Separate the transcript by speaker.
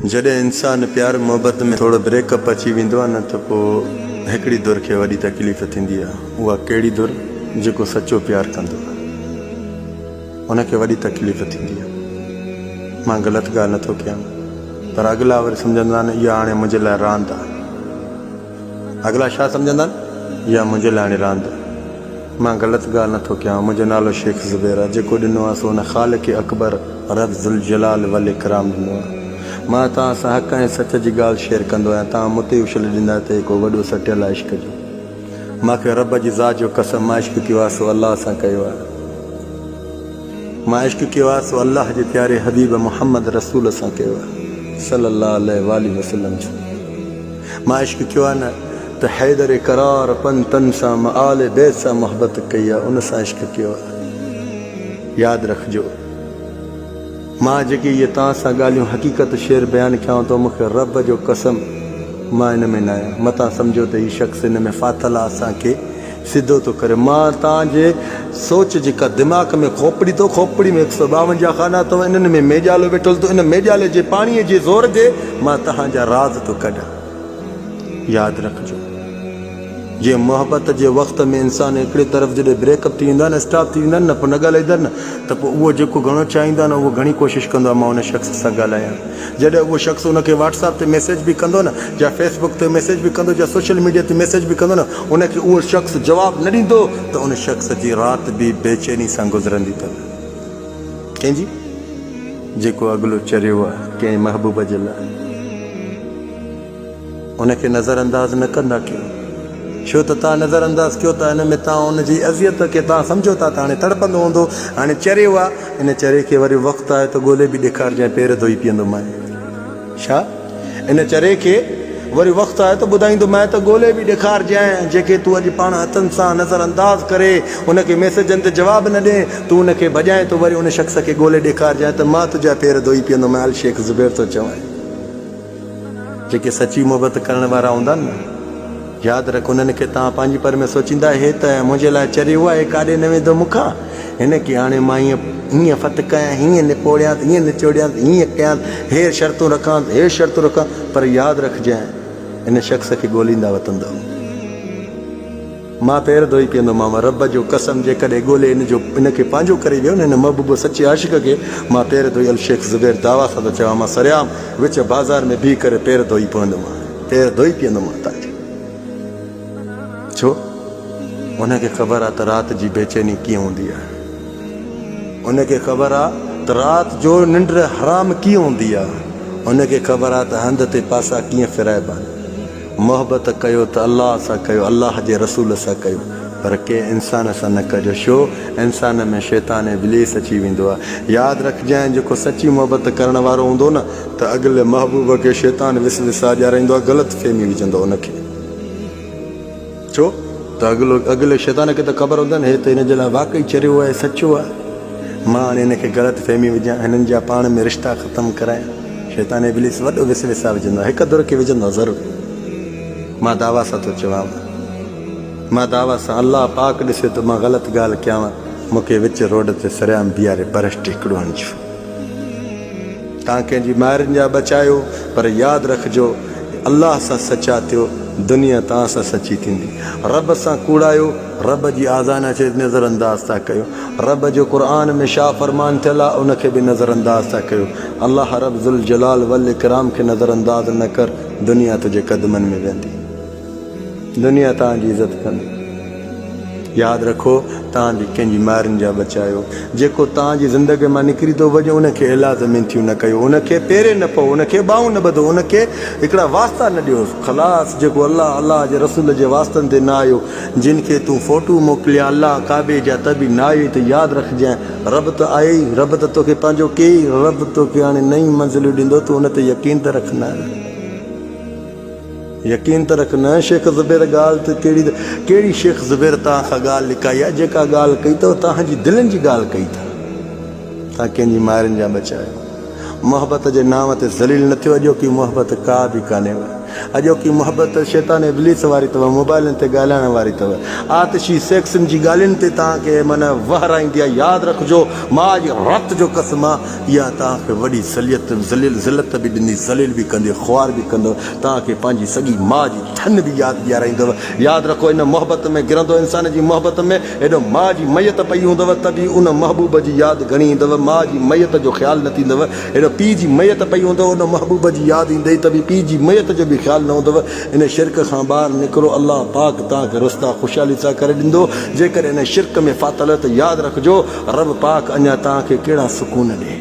Speaker 1: जॾहिं इंसान प्यार मोहब्बत में थोड़ो ब्रेकअप अची वेंदो आहे न त पोइ हिकिड़ी दुर खे वॾी तकलीफ़ थींदी आहे। उहा कहिड़ी दुर? जेको सचो प्यार कंदो आहे उनखे वॾी तकलीफ़ थींदी आहे। मां ग़लति ॻाल्हि नथो कयां, पर अॻिला वरी सम्झंदा आहिनि इहा हाणे मुंहिंजे लाइ रांदि आहे। अॻिला छा सम्झंदा आहिनि? इहा मुंहिंजे लाइ हाणे रांदि आहे। मां ग़लति ॻाल्हि नथो कयां। मुंहिंजो नालो शेख ज़ुबैर आहे। जेको ॾिनो आहे सो हुन ख़ालिक़ अकबर रब ज़ुल जलाल वल इकराम ॾिनो आहे। मां तव्हां सां हक़ ऐं सच जी ॻाल्हि शेयर कंदो आहियां। तव्हां मूंते उछल ॾींदा त हिकु वॾो सटियल आहे इश्क जो। मूंखे रब जी ज़ात जो कसम, मां इश्क कयो आहे सो अलाह सां कयो आहे। मां इश्क कयो आहे सो अलाह जे प्यारे हबीब मुहम्मद रसूल सां कयो आहे सल्लल्लाहु अलैहि वसल्लम जो। मां इश्क कयो आहे न त हैदर करार पंतन सां मां आले बैत सां मोहबत कई आहे, उन सां इश्क कयो आहे। यादि रखिजो, मां जेकी इहे तव्हां सां ॻाल्हियूं हक़ीक़त शेर बयानु कयां थो, मूंखे रब जो कसम मां हिन में न आहियां। मतां सम्झो त हीउ शख़्स हिन में फाथल आहे, असांखे सिधो थो करे। मां तव्हांजे सोच जेका दिमाग़ में खोपड़ी थो, खोपड़ी में 152 खाना अथव, इन्हनि में मेजालो वेठल थो। इन मेजाले जे पाणीअ जे ज़ोर ते मां तव्हांजा राज़ थो कढां। यादि रखिजो, जे मोहब्बत जे वक़्त में इंसान हिकिड़े तरफ़ जॾहिं ब्रेकअप थी वेंदो आहे न, स्टॉप थी वेंदा आहिनि न, पोइ न ॻाल्हाईंदा न, त पोइ उहो जेको घणो चाहींदो आहे न, उहो घणी कोशिशि कंदो आहे मां हुन शख़्स सां ॻाल्हायां। जॾहिं उहो शख़्स उनखे व्हाट्सएप ते मैसेज बि कंदो न, या फेसबुक ते मैसेज बि कंदो, या सोशल मीडिया ते मैसेज बि कंदो न, उनखे उहो शख़्स जवाबु न ॾींदो त उन शख़्स जी राति बि बेचैनी सां गुज़रंदी अथव। कंहिंजी? जेको अॻिलो चरियो आहे कंहिं महबूब जे लाइ, उनखे नज़रअंदाज़ न कंदा कयो। छो त तव्हां नज़रअंदाज़ कयो था, हिन में तव्हां हुनजी अज़ियत खे तव्हां सम्झो था त हाणे तड़पंदो हूंदो। हाणे चरियो आहे, इन चरे खे वरी वक़्तु आहे त ॻोल्हे बि ॾेखारिजांइ, पेर धोई पीअंदो मां। छा? इन चरे खे वरी वक़्तु आहे त ॿुधाईंदो मां त ॻोल्हे बि ॾेखारिजांइ। जेके तूं अॼु पाण हथनि सां नज़रअंदाज़ करे उनखे मैसेजनि ते जवाबु न ॾे, तूं उनखे भॼाए थो, वरी उन शख़्स खे ॻोल्हे ॾेखारिजांइ त मां तुंहिंजा पेर धोई पीअंदो मां। शेख ज़ुबैर थो चवां। जेके सची मोहबत करण वारा हूंदा आहिनि न, यादि रख, उन्हनि खे तव्हां पंहिंजी पर में सोचींदा हे त मुंहिंजे लाइ चरियो आहे, काॾे न वेंदो मूंखां, हिन खे हाणे मां हीअं फत कयां, हीअं निपोड़ियां, हीअं निचोड़ियां, हीअं कयां, हे शर्तूं रखां, हे शर्तूं रखां। पर यादि रखजांइ, इन शख़्स खे ॻोल्हींदा वतंदो। मां पेर धोई पीअंदोमांव, रब जो कसम, जेकॾहिं ॻोल्हे इनखे पंहिंजो करे वियो न, हिन महबूब सचे आशिक़ खे, मां पेर धोई अल शेख ज़ुबैर दावा सां थो चवां, मां सरियाम विच बाज़ार में बीह करे पेर धोई पवंदोमांव, पेर धोई पीअंदोमांव तव्हांखे। छो? उनखे ख़बर आहे त राति जी बेचैनी कीअं हूंदी आहे। उनखे ख़बर आहे त राति जो निंड हराम कीअं हूंदी आहे। उनखे ख़बर आहे त हंध ते पासा कीअं फिराइबा आहिनि। मोहबत कयो त अलाह सां कयो, अलाह जे रसूल सां कयो, पर कंहिं इंसान सां न कजो। छो? इंसान में शैतान इब्लीस अची वेंदो आहे। यादि रखजांइ, जेको सची मोहबत करण वारो हूंदो न, त अॻिले महबूब खे शैतान विसविसा ॾियाराईंदो आहे, ग़लति फहमी विझंदो उनखे। छो त अॻिले शैतान खे त ख़बर हूंदा न, हे त हिन जे लाइ वाक़ई चरियो आहे, सचो आहे। मां हाणे हिनखे ग़लति फहमी विझां, हिननि जा पाण में रिश्ता ख़तमु करायां। शैतान इब्लीस वॾो विसविसा विझंदो आहे, हिकु दुर खे विझंदो ज़रूरु। मां दावा सां थो चवां, मां दावा सां, अलाह पाक ॾिसे त मां ग़लति ॻाल्हि कयां, मूंखे विच रोड ते सरियाम बीहारे बरस्ट हिकिड़ो हणिजो। तव्हां कंहिंजी माइरुनि जा बचायो, पर यादि रखिजो, अलाह सां सचा थियो, दुनिया तव्हां सां सची थींदी। रब सां कूड़ायो, रब जी आज़ान खे नज़रअंदाज़ था कयो। रब जो क़ुर में छा फ़रमान थियल आहे, उनखे बि नज़रअंदाज़ था कयो। अलाह रब ज़ुल जलाल वल इकराम खे नज़रअंदाज़ न कर, दुनिया तुंहिंजे क़दमनि में वेंदी, दुनिया तव्हांजी इज़त कंदी। यादि रखो, तव्हां बि कंहिंजी माइरुनि जा बचायो। जेको तव्हांजी ज़िंदगी मां निकिरी थो वञे, उनखे इलाज़ मिनथियूं न कयो, उनखे पेरे न पओ, उनखे ॿाहूं न ॿधो, उनखे हिकिड़ा वास्ता न ॾियो। ख़लास जेको अलाह जे रसूल जे वास्तनि ते न आयो, जिन खे तूं फोटू मोकिलिया अलाह काबे जा, त बि न आयो, त यादि रखजांइ, रब त आहे ई, रब त तोखे पंहिंजो कई, रब तोखे हाणे नई मंज़िलियूं ॾींदो, तूं उन ते यकीन त रखना, यकीन त रख न। शेख ज़ुबैर ॻाल्हि त कहिड़ी शेख ज़ुबैर तव्हां खां ॻाल्हि लिकाई आहे, जेका ॻाल्हि कई अथव तव्हांजी दिलनि जी ॻाल्हि कई अथव। तव्हां कंहिंजी माइरुनि जा बचायो, मोहबत जे नाम ते ज़लील न थियो, अॼो की मोहबत का बि कान्हे। अॼोकी मुहबत शैतान इब्लीस वारी अथव, मोबाइलनि ते ॻाल्हाइण वारी अथव, आतिशी सेक्सनि जी ॻाल्हियुनि ते तव्हांखे माना वहराईंदी आहे। यादि रखिजो मां जी रत जो क़स्म आहे, इहा तव्हांखे वॾी ज़लियत ज़िलत बि ॾींदी, ज़लील बि कंदी, ख़्वार बि कंदव, तव्हांखे पंहिंजी सॼी माउ जी थन बि यादि ॾियाराईंदव। यादि रखो इन मोहबत में गिरंदो इंसान जी मोहबत में एॾो माउ जी मैयत पई हूंदव त बि उन महबूब जी यादि घणी ईंदव, माउ जी मैयत जो ख़्यालु न थींदव। एॾो पीउ जी मैयत पई हूंदव उन महबूब जी यादि ईंदई त बि पीउ जी मैयत जो बि ख़्यालु न हूंदव। इन शिरक खां ॿाहिरि निकिरो, अलाह पाक तव्हांखे रुस्ता ख़ुशहाली सां करे ॾींदो। जेकर इन शिरक में फाथल त यादि रखिजो रब पाक अञा तव्हांखे कहिड़ा सुकून ॾे।